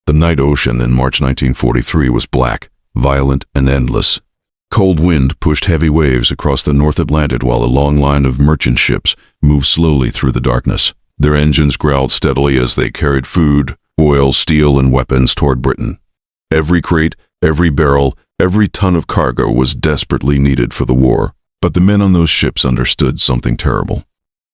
The night ocean in March 1943 was black, violent, and endless. Cold wind pushed heavy waves across the North Atlantic while a long line of merchant ships moved slowly through the darkness. Their engines growled steadily as they carried food, oil, steel, and weapons toward Britain. Every crate, every barrel, every ton of cargo was desperately needed for the war. But the men on those ships understood something terrible.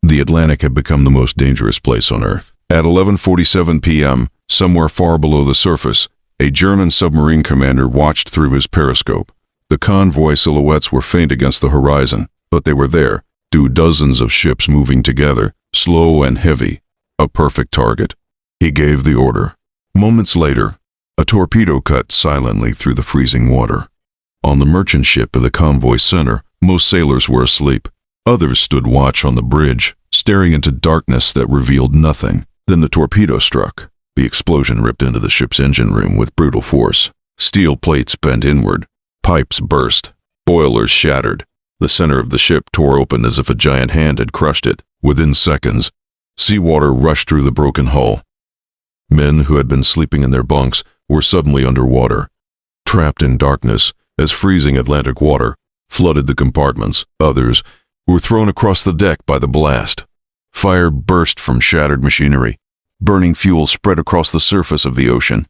The Atlantic had become the most dangerous place on Earth. At 11:47 p.m., somewhere far below the surface, a German submarine commander watched through his periscope. The convoy silhouettes were faint against the horizon, but they were there, dozens of ships moving together, slow and heavy, a perfect target. He gave the order. Moments later, a torpedo cut silently through the freezing water. On the merchant ship in the convoy center, most sailors were asleep. Others stood watch on the bridge, staring into darkness that revealed nothing. Then the torpedo struck. The explosion ripped into the ship's engine room with brutal force. Steel plates bent inward. Pipes burst. Boilers shattered. The center of the ship tore open as if a giant hand had crushed it. Within seconds, seawater rushed through the broken hull. Men who had been sleeping in their bunks were suddenly underwater, trapped in darkness as freezing Atlantic water flooded the compartments. Others were thrown across the deck by the blast. Fire burst from shattered machinery. Burning fuel spread across the surface of the ocean.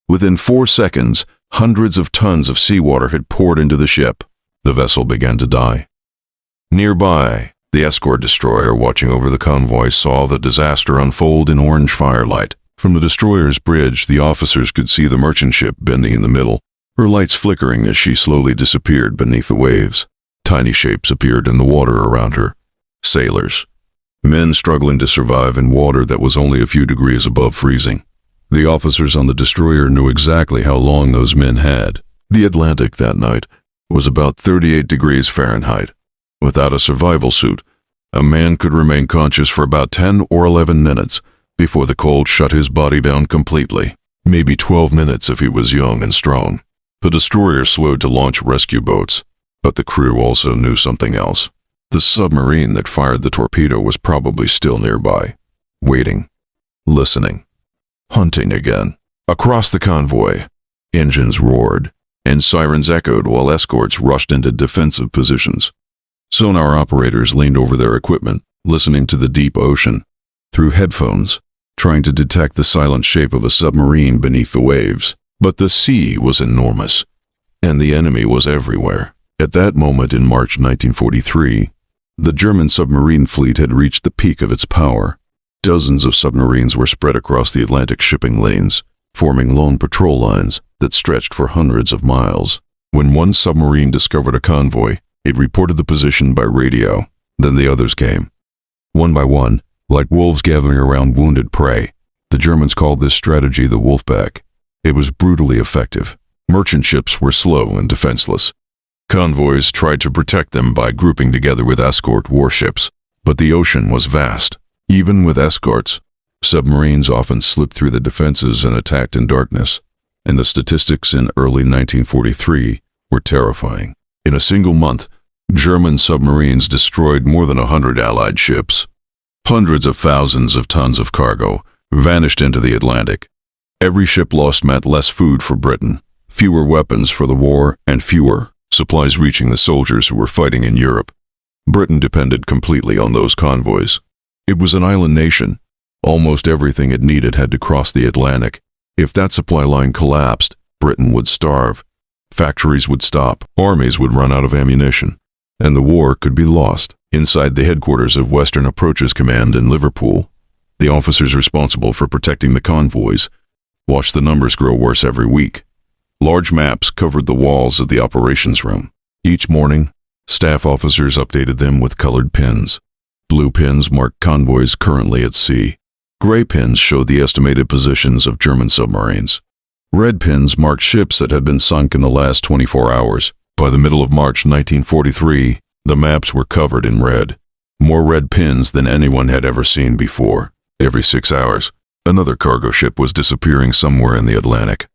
Within 4 seconds, hundreds of tons of seawater had poured into the ship. The vessel began to die. Nearby, the escort destroyer watching over the convoy saw the disaster unfold in orange firelight. From the destroyer's bridge, the officers could see the merchant ship bending in the middle, her lights flickering as she slowly disappeared beneath the waves. Tiny shapes appeared in the water around her. Sailors. Men struggling to survive in water that was only a few degrees above freezing. The officers on the destroyer knew exactly how long those men had. The Atlantic that night was about 38 degrees Fahrenheit. Without a survival suit, a man could remain conscious for about 10 or 11 minutes before the cold shut his body down completely. Maybe 12 minutes if he was young and strong. The destroyer slowed to launch rescue boats, but the crew also knew something else. The submarine that fired the torpedo was probably still nearby, waiting, listening, hunting again. Across the convoy, engines roared, and sirens echoed while escorts rushed into defensive positions. Sonar operators leaned over their equipment, listening to the deep ocean through headphones, trying to detect the silent shape of a submarine beneath the waves. But the sea was enormous, and the enemy was everywhere. At that moment in March 1943, the German submarine fleet had reached the peak of its power. Dozens of submarines were spread across the Atlantic shipping lanes, forming lone patrol lines that stretched for hundreds of miles. When one submarine discovered a convoy, it reported the position by radio. Then the others came. One by one, like wolves gathering around wounded prey. The Germans called this strategy the Wolfpack. It was brutally effective. Merchant ships were slow and defenseless. Convoys tried to protect them by grouping together with escort warships, but the ocean was vast. Even with escorts, submarines often slipped through the defenses and attacked in darkness, and the statistics in early 1943 were terrifying. In a single month, German submarines destroyed more than 100 Allied ships. Hundreds of thousands of tons of cargo vanished into the Atlantic. Every ship lost meant less food for Britain, fewer weapons for the war, and fewer supplies reaching the soldiers who were fighting in Europe. Britain depended completely on those convoys. It was an island nation. Almost everything it needed had to cross the Atlantic. If that supply line collapsed, Britain would starve. Factories would stop, armies would run out of ammunition, and the war could be lost. Inside the headquarters of Western Approaches Command in Liverpool, the officers responsible for protecting the convoys watched the numbers grow worse every week. Large maps covered the walls of the operations room. Each morning, staff officers updated them with colored pins. Blue pins marked convoys currently at sea. Gray pins showed the estimated positions of German submarines. Red pins marked ships that had been sunk in the last 24 hours. By the middle of March 1943, the maps were covered in red. More red pins than anyone had ever seen before. Every 6 hours, another cargo ship was disappearing somewhere in the Atlantic.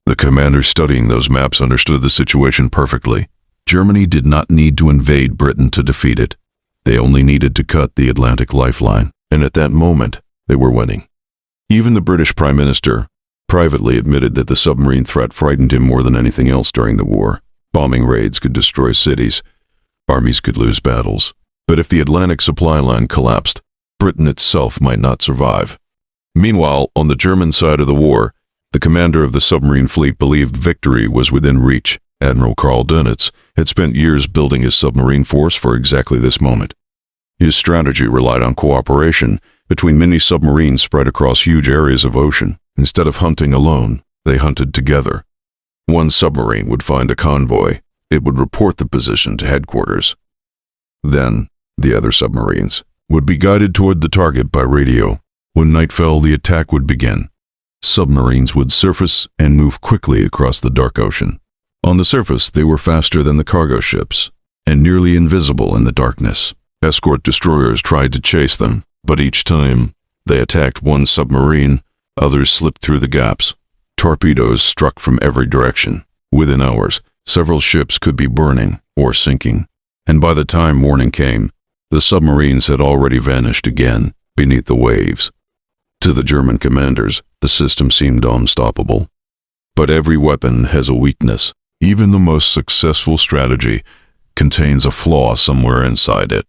The commanders studying those maps understood the situation perfectly. Germany did not need to invade Britain to defeat it. They only needed to cut the Atlantic lifeline. And at that moment, they were winning. Even the British Prime Minister, privately admitted that the submarine threat frightened him more than anything else during the war. Bombing raids could destroy cities. Armies could lose battles. But if the Atlantic supply line collapsed, Britain itself might not survive. Meanwhile, on the German side of the war, the commander of the submarine fleet believed victory was within reach. Admiral Karl Dönitz had spent years building his submarine force for exactly this moment. His strategy relied on cooperation between many submarines spread across huge areas of ocean. Instead of hunting alone, they hunted together. One submarine would find a convoy. It would report the position to headquarters. Then, the other submarines would be guided toward the target by radio. When night fell, the attack would begin. Submarines would surface and move quickly across the dark ocean. On the surface, they were faster than the cargo ships and nearly invisible in the darkness. Escort destroyers tried to chase them, but each time they attacked one submarine, others slipped through the gaps. Torpedoes struck from every direction. Within hours, several ships could be burning or sinking, and by the time morning came, the submarines had already vanished again beneath the waves. To the German commanders, the system seemed unstoppable. But every weapon has a weakness. Even the most successful strategy contains a flaw somewhere inside it.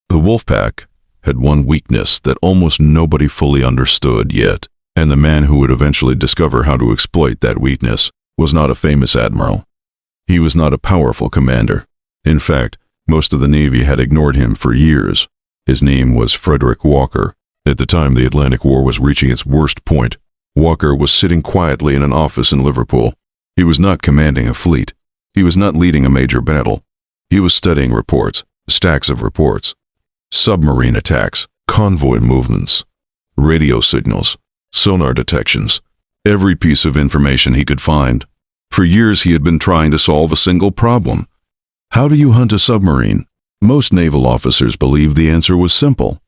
The Wolfpack had one weakness that almost nobody fully understood yet, and the man who would eventually discover how to exploit that weakness was not a famous admiral. He was not a powerful commander. In fact, most of the Navy had ignored him for years. His name was Frederic Walker. At the time the Atlantic War was reaching its worst point, Walker was sitting quietly in an office in Liverpool. He was not commanding a fleet. He was not leading a major battle. He was studying reports, stacks of reports. Submarine attacks, convoy movements, radio signals, sonar detections, every piece of information he could find. For years he had been trying to solve a single problem. How do you hunt a submarine? Most naval officers believed the answer was simple.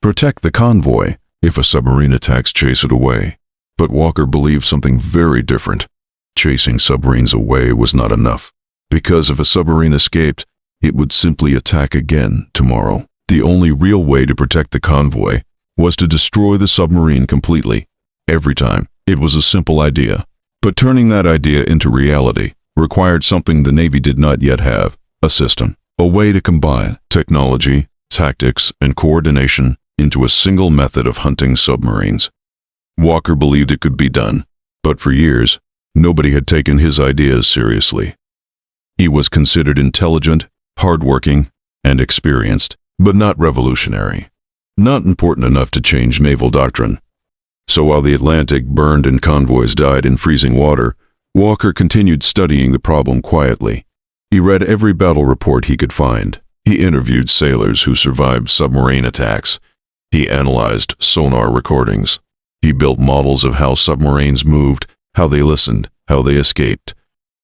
Protect the convoy. If a submarine attacks, chase it away. But Walker believed something very different. Chasing submarines away was not enough, because if a submarine escaped, it would simply attack again tomorrow. The only real way to protect the convoy was to destroy the submarine completely. Every time. It was a simple idea. But turning that idea into reality required something the Navy did not yet have, a system, a way to combine technology, tactics, and coordination into a single method of hunting submarines. Walker believed it could be done, but for years, nobody had taken his ideas seriously. He was considered intelligent, hardworking, and experienced, but not revolutionary. Not important enough to change naval doctrine. So while the Atlantic burned and convoys died in freezing water, Walker continued studying the problem quietly. He read every battle report he could find. He interviewed sailors who survived submarine attacks. He analyzed sonar recordings. He built models of how submarines moved, how they listened, how they escaped.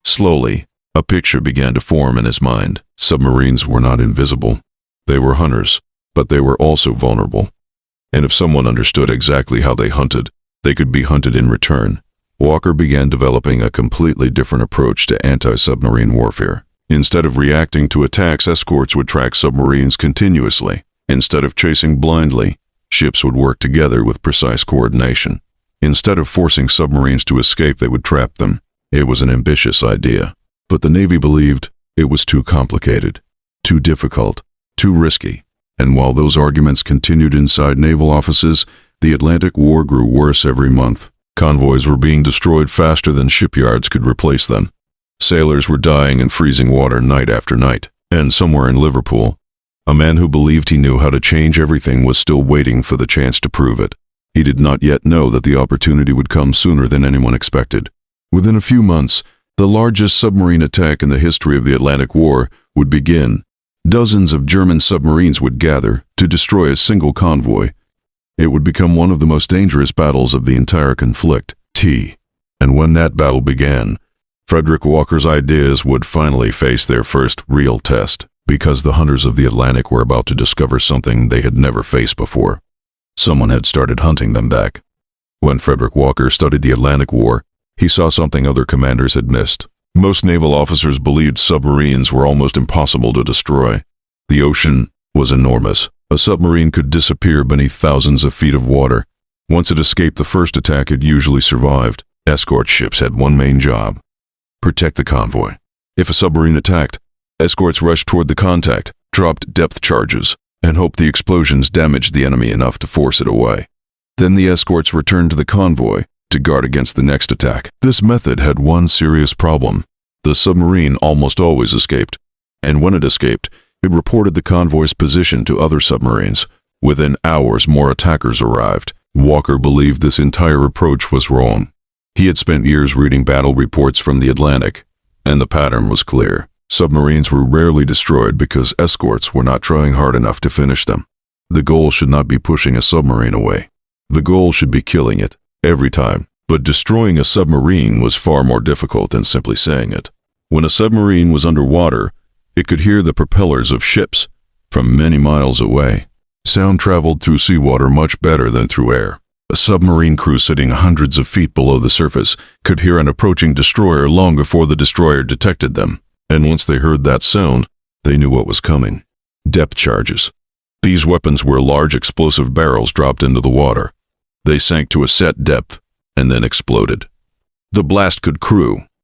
Slowly, a picture began to form in his mind. Submarines were not invisible. They were hunters, but they were also vulnerable. And if someone understood exactly how they hunted, they could be hunted in return. Walker began developing a completely different approach to anti-submarine warfare. Instead of reacting to attacks, escorts would track submarines continuously. Instead of chasing blindly, ships would work together with precise coordination. Instead of forcing submarines to escape, they would trap them. It was an ambitious idea, but the Navy believed it was too complicated, too difficult, too risky. And while those arguments continued inside naval offices, the Atlantic War grew worse every month. Convoys were being destroyed faster than shipyards could replace them. Sailors were dying in freezing water night after night. And somewhere in Liverpool, a man who believed he knew how to change everything was still waiting for the chance to prove it. He did not yet know that the opportunity would come sooner than anyone expected. Within a few months, the largest submarine attack in the history of the Atlantic War would begin. Dozens of German submarines would gather to destroy a single convoy. It would become one of the most dangerous battles of the entire conflict. And when that battle began, Frederic Walker's ideas would finally face their first real test, because the hunters of the Atlantic were about to discover something they had never faced before. Someone had started hunting them back. When Frederic Walker studied the Atlantic War, he saw something other commanders had missed. Most naval officers believed submarines were almost impossible to destroy. The ocean was enormous. A submarine could disappear beneath thousands of feet of water. Once it escaped the first attack, it usually survived. Escort ships had one main job: protect the convoy. If a submarine attacked, escorts rushed toward the contact, dropped depth charges, and hoped the explosions damaged the enemy enough to force it away. Then the escorts returned to the convoy to guard against the next attack. This method had one serious problem. The submarine almost always escaped, and when it escaped, it reported the convoy's position to other submarines. Within hours, more attackers arrived. Walker believed this entire approach was wrong. He had spent years reading battle reports from the Atlantic, and the pattern was clear. Submarines were rarely destroyed because escorts were not trying hard enough to finish them. The goal should not be pushing a submarine away. The goal should be killing it, every time. But destroying a submarine was far more difficult than simply saying it. When a submarine was underwater, it could hear the propellers of ships from many miles away. Sound traveled through seawater much better than through air. A submarine crew sitting hundreds of feet below the surface could hear an approaching destroyer long before the destroyer detected them. And once they heard that sound, they knew what was coming. Depth charges. These weapons were large explosive barrels dropped into the water. They sank to a set depth and then exploded. The blast could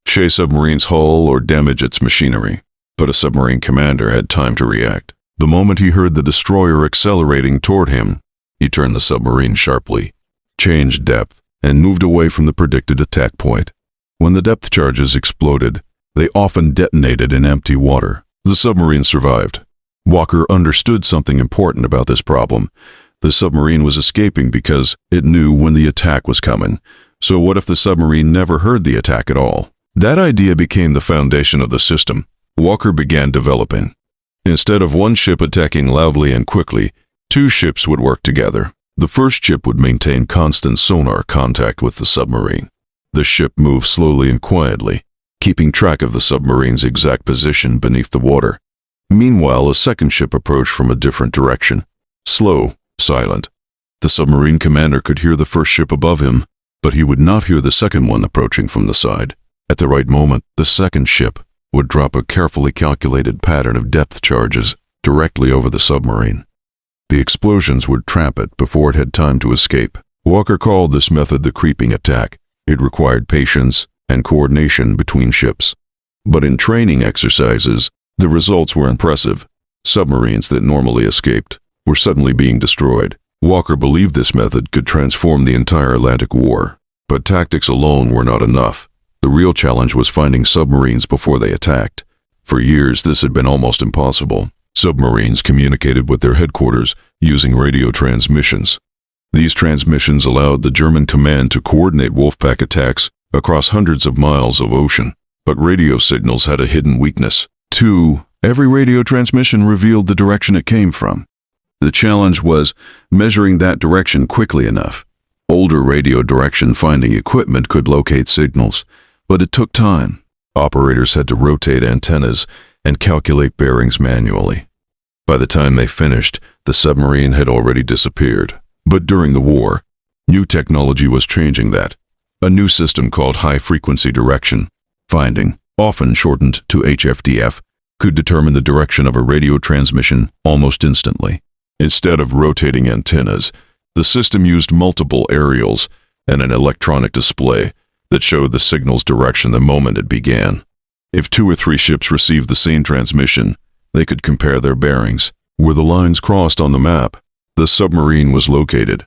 shake a submarine's hull or damage its machinery, but a submarine commander had time to react. The moment he heard the destroyer accelerating toward him, he turned the submarine sharply, changed depth, and moved away from the predicted attack point. When the depth charges exploded, they often detonated in empty water. The submarine survived. Walker understood something important about this problem. The submarine was escaping because it knew when the attack was coming. So what if the submarine never heard the attack at all? That idea became the foundation of the system Walker began developing. Instead of one ship attacking loudly and quickly, two ships would work together. The first ship would maintain constant sonar contact with the submarine. The ship moved slowly and quietly, keeping track of the submarine's exact position beneath the water. Meanwhile, a second ship approached from a different direction. Slow, silent. The submarine commander could hear the first ship above him, but he would not hear the second one approaching from the side. At the right moment, the second ship would drop a carefully calculated pattern of depth charges directly over the submarine. The explosions would trap it before it had time to escape. Walker called this method the creeping attack. It required patience and coordination between ships. But in training exercises, the results were impressive. Submarines that normally escaped were suddenly being destroyed. Walker believed this method could transform the entire Atlantic War. But tactics alone were not enough. The real challenge was finding submarines before they attacked. For years, this had been almost impossible. Submarines communicated with their headquarters using radio transmissions. These transmissions allowed the German command to coordinate Wolfpack attacks across hundreds of miles of ocean. But radio signals had a hidden weakness. Every radio transmission revealed the direction it came from. The challenge was measuring that direction quickly enough. Older radio direction finding equipment could locate signals, but it took time. Operators had to rotate antennas and calculate bearings manually. By the time they finished, the submarine had already disappeared. But during the war, new technology was changing that. A new system called high-frequency direction finding, often shortened to HFDF, could determine the direction of a radio transmission almost instantly. Instead of rotating antennas, the system used multiple aerials and an electronic display that showed the signal's direction the moment it began. If 2 or 3 ships received the same transmission, they could compare their bearings. Where the lines crossed on the map, the submarine was located.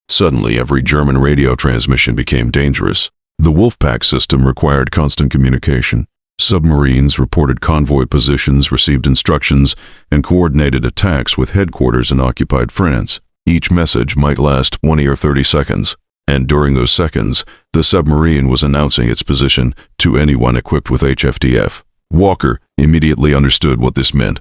Suddenly, every German radio transmission became dangerous. The Wolfpack system required constant communication. Submarines reported convoy positions, received instructions, and coordinated attacks with headquarters in occupied France. Each message might last 20 or 30 seconds, and during those seconds, the submarine was announcing its position to anyone equipped with HFDF. Walker immediately understood what this meant.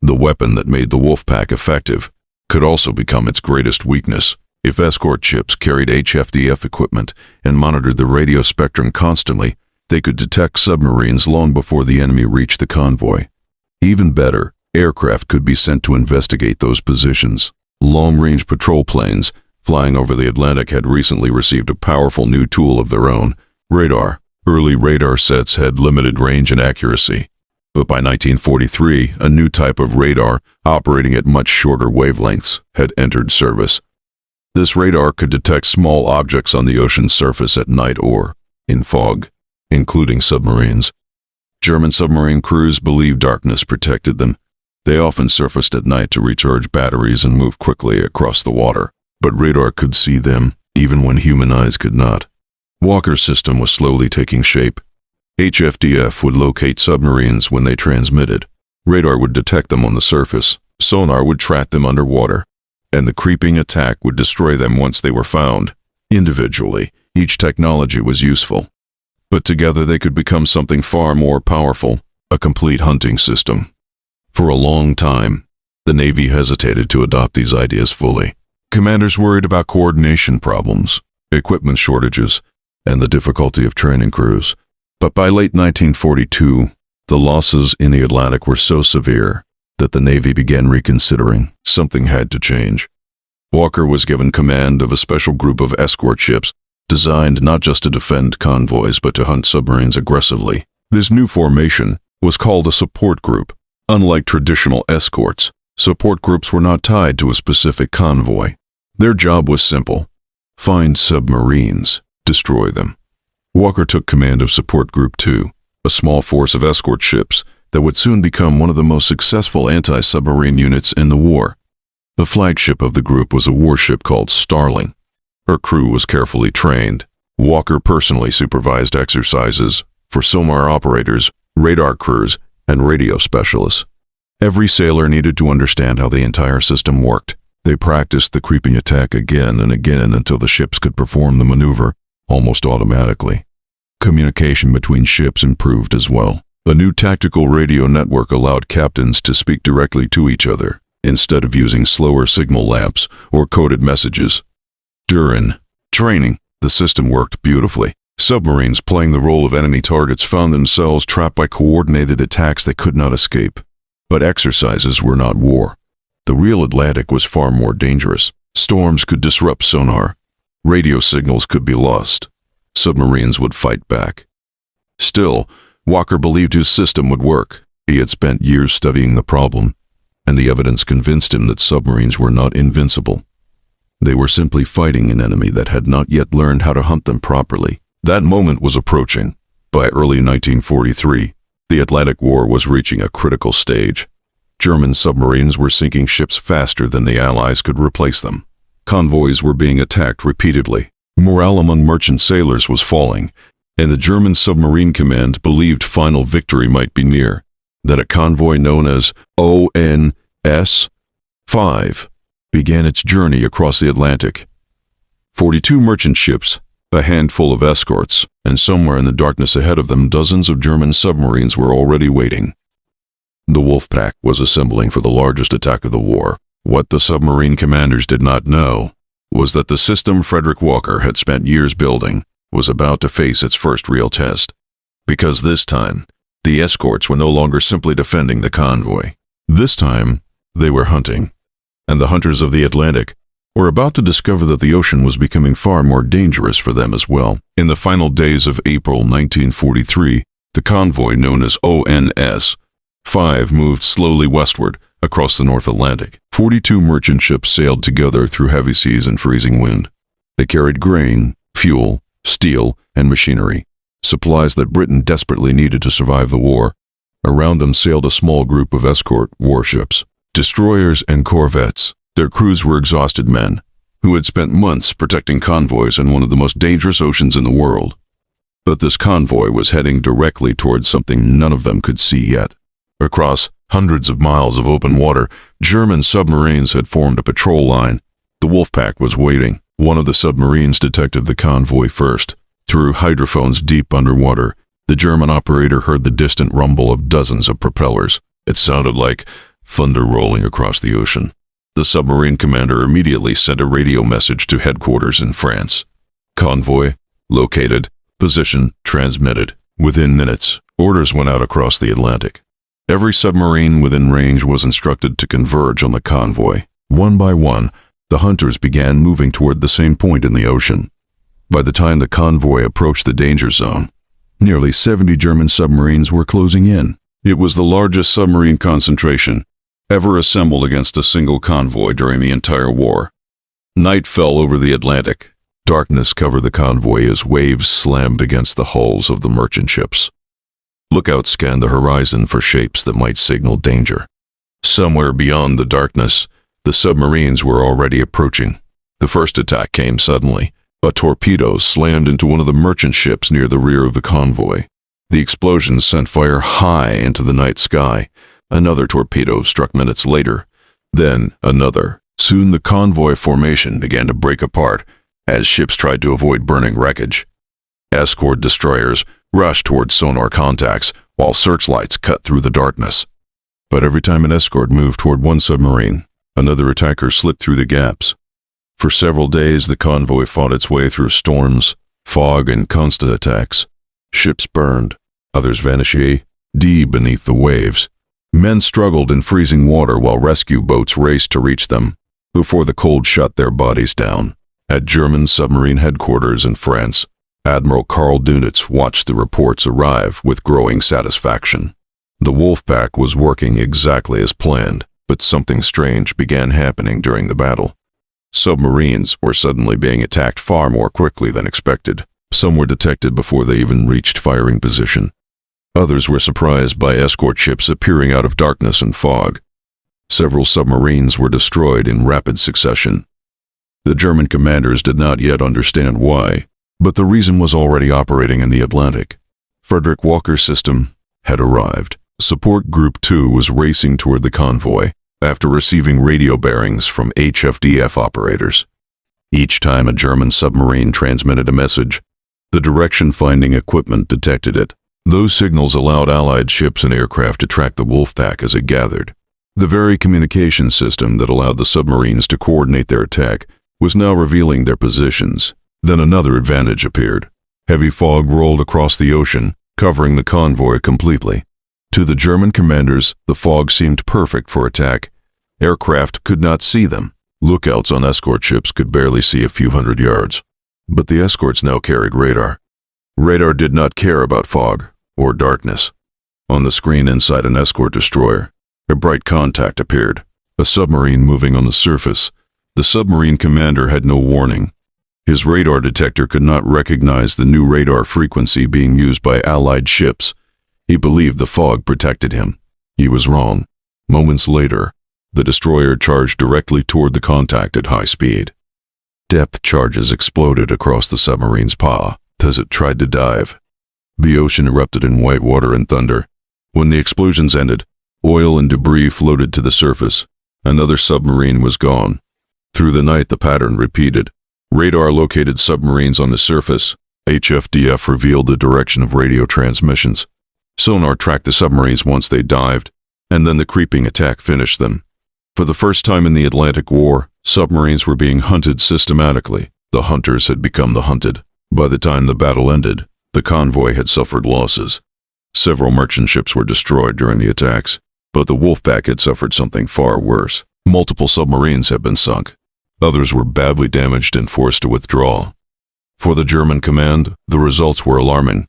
The weapon that made the Wolfpack effective could also become its greatest weakness. If escort ships carried HFDF equipment and monitored the radio spectrum constantly, they could detect submarines long before the enemy reached the convoy. Even better, aircraft could be sent to investigate those positions. Long-range patrol planes flying over the Atlantic had recently received a powerful new tool of their own, radar. Early radar sets had limited range and accuracy, but by 1943, a new type of radar, operating at much shorter wavelengths, had entered service. This radar could detect small objects on the ocean's surface at night or in fog, including submarines. German submarine crews believed darkness protected them. They often surfaced at night to recharge batteries and move quickly across the water, but radar could see them, even when human eyes could not. Walker's system was slowly taking shape. HFDF would locate submarines when they transmitted. Radar would detect them on the surface. Sonar would track them underwater, and the creeping attack would destroy them once they were found. Individually, each technology was useful, but together they could become something far more powerful, a complete hunting system. For a long time, the Navy hesitated to adopt these ideas fully. Commanders worried about coordination problems, equipment shortages, and the difficulty of training crews. But by late 1942, the losses in the Atlantic were so severe that the Navy began reconsidering. Something had to change. Walker was given command of a special group of escort ships designed not just to defend convoys but to hunt submarines aggressively. This new formation was called a support group. Unlike traditional escorts, support groups were not tied to a specific convoy. Their job was simple: find submarines, destroy them. Walker took command of Support Group 2, a small force of escort ships that would soon become one of the most successful anti-submarine units in the war. The flagship of the group was a warship called Starling. Her crew was carefully trained. Walker personally supervised exercises for sonar operators, radar crews, and radio specialists. Every sailor needed to understand how the entire system worked. They practiced the creeping attack again and again until the ships could perform the maneuver almost automatically. Communication between ships improved as well. A new tactical radio network allowed captains to speak directly to each other, instead of using slower signal lamps or coded messages. During training, the system worked beautifully. Submarines playing the role of enemy targets found themselves trapped by coordinated attacks they could not escape. But exercises were not war. The real Atlantic was far more dangerous. Storms could disrupt sonar. Radio signals could be lost. Submarines would fight back. Still, Walker believed his system would work. He had spent years studying the problem, and the evidence convinced him that submarines were not invincible. They were simply fighting an enemy that had not yet learned how to hunt them properly. That moment was approaching. By early 1943, the Atlantic War was reaching a critical stage. German submarines were sinking ships faster than the Allies could replace them. Convoys were being attacked repeatedly. Morale among merchant sailors was falling, and the German submarine command believed final victory might be near. That a convoy known as ONS-5 began its journey across the Atlantic. 42 merchant ships, a handful of escorts, and somewhere in the darkness ahead of them dozens of German submarines were already waiting. The Wolfpack was assembling for the largest attack of the war. What the submarine commanders did not know was that the system Frederic Walker had spent years building was about to face its first real test. Because this time, the escorts were no longer simply defending the convoy. This time, they were hunting. And the hunters of the Atlantic were about to discover that the ocean was becoming far more dangerous for them as well. In the final days of April 1943, the convoy known as ONS-5 moved slowly westward across the North Atlantic. 42 merchant ships sailed together through heavy seas and freezing wind. They carried grain, fuel, steel, and machinery, supplies that Britain desperately needed to survive the war. Around them sailed a small group of escort warships, destroyers and corvettes. Their crews were exhausted men who had spent months protecting convoys in one of the most dangerous oceans in the world. But this convoy was heading directly towards something none of them could see yet. Across hundreds of miles of open water, German submarines had formed a patrol line. The Wolfpack was waiting. One of the submarines detected the convoy first. Through hydrophones deep underwater, the German operator heard the distant rumble of dozens of propellers. It sounded like thunder rolling across the ocean. The submarine commander immediately sent a radio message to headquarters in France. Convoy, located, position, transmitted. Within minutes, orders went out across the Atlantic. Every submarine within range was instructed to converge on the convoy. One by one, the hunters began moving toward the same point in the ocean. By the time the convoy approached the danger zone, nearly 70 German submarines were closing in. It was the largest submarine concentration ever assembled against a single convoy during the entire war. Night fell over the Atlantic. Darkness covered the convoy as waves slammed against the hulls of the merchant ships. Lookouts scanned the horizon for shapes that might signal danger. Somewhere beyond the darkness, the submarines were already approaching. The first attack came suddenly. A torpedo slammed into one of the merchant ships near the rear of the convoy. The explosion sent fire high into the night sky. Another torpedo struck minutes later. Then another. Soon the convoy formation began to break apart as ships tried to avoid burning wreckage. Escort destroyers rushed towards sonar contacts while searchlights cut through the darkness. But every time an escort moved toward one submarine, another attacker slipped through the gaps. For several days, the convoy fought its way through storms, fog, and constant attacks. Ships burned, others vanished deep beneath the waves. Men struggled in freezing water while rescue boats raced to reach them before the cold shut their bodies down. At German submarine headquarters in France, Admiral Karl Dönitz watched the reports arrive with growing satisfaction. The Wolfpack was working exactly as planned, but something strange began happening during the battle. Submarines were suddenly being attacked far more quickly than expected. Some were detected before they even reached firing position. Others were surprised by escort ships appearing out of darkness and fog. Several submarines were destroyed in rapid succession. The German commanders did not yet understand why, but the reason was already operating in the Atlantic. Frederic Walker's system had arrived. Support Group 2 was racing toward the convoy after receiving radio bearings from HFDF operators. Each time a German submarine transmitted a message, the direction-finding equipment detected it. Those signals allowed Allied ships and aircraft to track the Wolfpack as it gathered. The very communication system that allowed the submarines to coordinate their attack was now revealing their positions. Then another advantage appeared. Heavy fog rolled across the ocean, covering the convoy completely. To the German commanders, the fog seemed perfect for attack. Aircraft could not see them. Lookouts on escort ships could barely see a few hundred yards. But the escorts now carried radar. Radar did not care about fog or darkness. On the screen inside an escort destroyer, a bright contact appeared. A submarine moving on the surface. The submarine commander had no warning. His radar detector could not recognize the new radar frequency being used by Allied ships. He believed the fog protected him. He was wrong. Moments later, the destroyer charged directly toward the contact at high speed. Depth charges exploded across the submarine's paw as it tried to dive. The ocean erupted in white water and thunder. When the explosions ended, oil and debris floated to the surface. Another submarine was gone. Through the night, the pattern repeated. Radar located submarines on the surface. HFDF revealed the direction of radio transmissions. Sonar tracked the submarines once they dived, and then the creeping attack finished them. For the first time in the Atlantic War, submarines were being hunted systematically. The hunters had become the hunted. By the time the battle ended, the convoy had suffered losses. Several merchant ships were destroyed during the attacks, but the Wolfpack had suffered something far worse. Multiple submarines had been sunk. Others were badly damaged and forced to withdraw. For the German command, the results were alarming.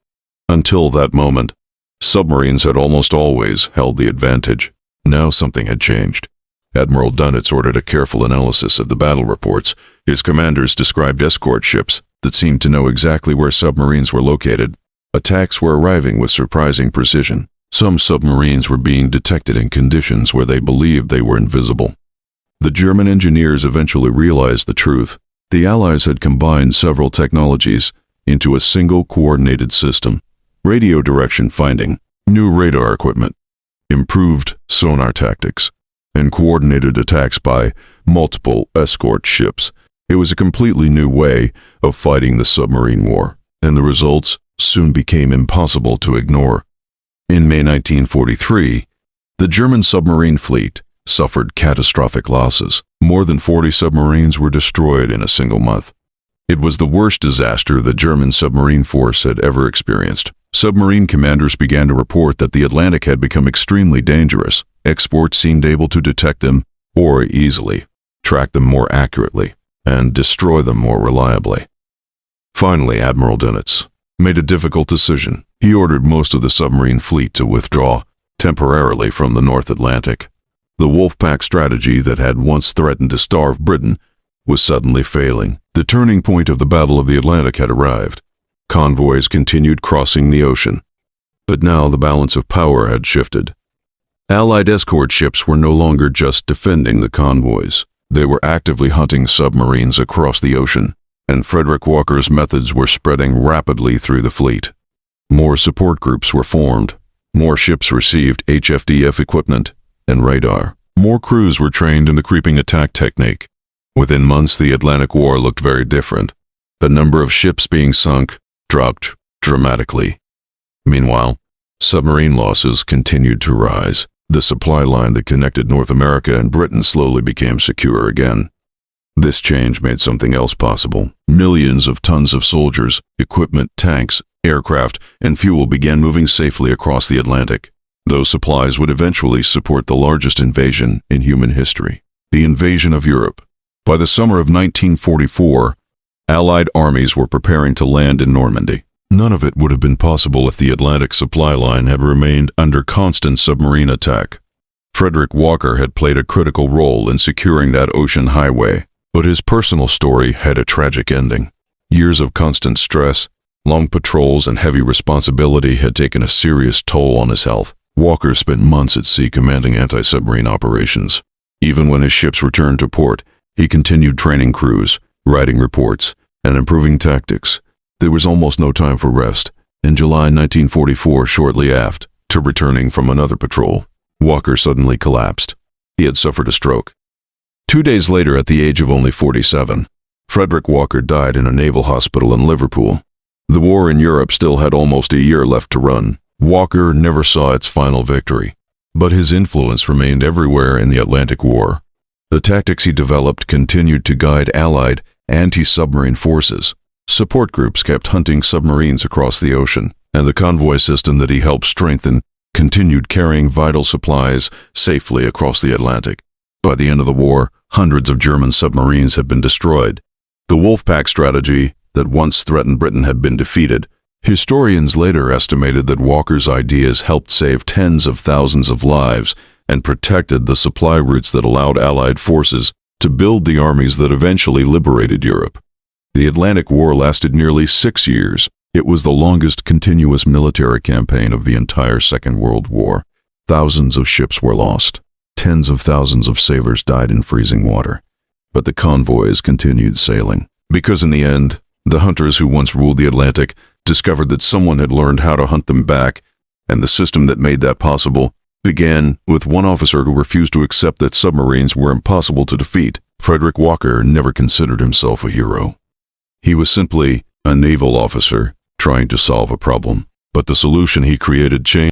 Until that moment, submarines had almost always held the advantage. Now something had changed. Admiral Dönitz ordered a careful analysis of the battle reports. His commanders described escort ships that seemed to know exactly where submarines were located. Attacks were arriving with surprising precision. Some submarines were being detected in conditions where they believed they were invisible. The German engineers eventually realized the truth. The Allies had combined several technologies into a single coordinated system. Radio direction finding, new radar equipment, improved sonar tactics, and coordinated attacks by multiple escort ships. It was a completely new way of fighting the submarine war, and the results soon became impossible to ignore. In May 1943, the German submarine fleet suffered catastrophic losses. More than 40 submarines were destroyed in a single month. It was the worst disaster the German submarine force had ever experienced. Submarine commanders began to report that the Atlantic had become extremely dangerous. Exports seemed able to detect them more easily, track them more accurately, and destroy them more reliably. Finally, Admiral Dönitz made a difficult decision. He ordered most of the submarine fleet to withdraw temporarily from the North Atlantic. The Wolfpack strategy that had once threatened to starve Britain was suddenly failing. The turning point of the Battle of the Atlantic had arrived. Convoys continued crossing the ocean. But now the balance of power had shifted. Allied escort ships were no longer just defending the convoys. They were actively hunting submarines across the ocean, and Frederic Walker's methods were spreading rapidly through the fleet. More support groups were formed. More ships received HFDF equipment and radar. More crews were trained in the creeping attack technique. Within months, the Atlantic War looked very different. The number of ships being sunk dropped dramatically. Meanwhile, submarine losses continued to rise. The supply line that connected North America and Britain slowly became secure again. This change made something else possible. Millions of tons of soldiers, equipment, tanks, aircraft, and fuel began moving safely across the Atlantic. Those supplies would eventually support the largest invasion in human history, the invasion of Europe. By the summer of 1944, Allied armies were preparing to land in Normandy. None of it would have been possible if the Atlantic supply line had remained under constant submarine attack. Frederic Walker had played a critical role in securing that ocean highway, but his personal story had a tragic ending. Years of constant stress, long patrols, and heavy responsibility had taken a serious toll on his health. Walker spent months at sea commanding anti-submarine operations. Even when his ships returned to port, he continued training crews, writing reports, and improving tactics. There was almost no time for rest. In July 1944, shortly after returning from another patrol, Walker suddenly collapsed. He had suffered a stroke. 2 days later, at the age of only 47, Frederic Walker died in a naval hospital in Liverpool. The war in Europe still had almost a year left to run. Walker never saw its final victory, but his influence remained everywhere in the Atlantic War. The tactics he developed continued to guide Allied anti-submarine forces. Support groups kept hunting submarines across the ocean, and the convoy system that he helped strengthen continued carrying vital supplies safely across the Atlantic. By the end of the war, hundreds of German submarines had been destroyed. The Wolfpack strategy that once threatened Britain had been defeated. Historians later estimated that Walker's ideas helped save tens of thousands of lives and protected the supply routes that allowed Allied forces to build the armies that eventually liberated Europe. The Atlantic War lasted nearly 6 years. It was the longest continuous military campaign of the entire Second World War. Thousands of ships were lost. Tens of thousands of sailors died in freezing water. But the convoys continued sailing. Because in the end, the hunters who once ruled the Atlantic discovered that someone had learned how to hunt them back, and the system that made that possible began with one officer who refused to accept that submarines were impossible to defeat. Frederic Walker never considered himself a hero. He was simply a naval officer trying to solve a problem. But the solution he created changed